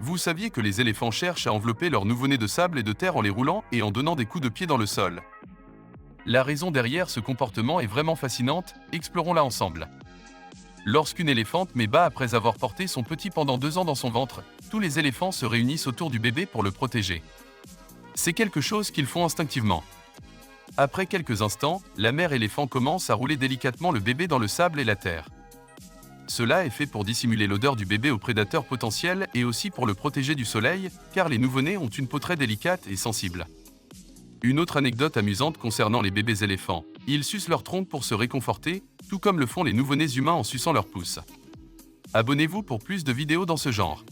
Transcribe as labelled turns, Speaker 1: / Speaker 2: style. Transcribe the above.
Speaker 1: Vous saviez que les éléphants cherchent à envelopper leurs nouveau-nés de sable et de terre en les roulant et en donnant des coups de pied dans le sol. La raison derrière ce comportement est vraiment fascinante, explorons-la ensemble. Lorsqu'une éléphante met bas après avoir porté son petit pendant 2 ans dans son ventre, tous les éléphants se réunissent autour du bébé pour le protéger. C'est quelque chose qu'ils font instinctivement. Après quelques instants, la mère éléphant commence à rouler délicatement le bébé dans le sable et la terre. Cela est fait pour dissimuler l'odeur du bébé aux prédateurs potentiels et aussi pour le protéger du soleil, car les nouveau-nés ont une peau très délicate et sensible. Une autre anecdote amusante concernant les bébés éléphants, ils sucent leur trompe pour se réconforter, tout comme le font les nouveau-nés humains en suçant leur pouce. Abonnez-vous pour plus de vidéos dans ce genre.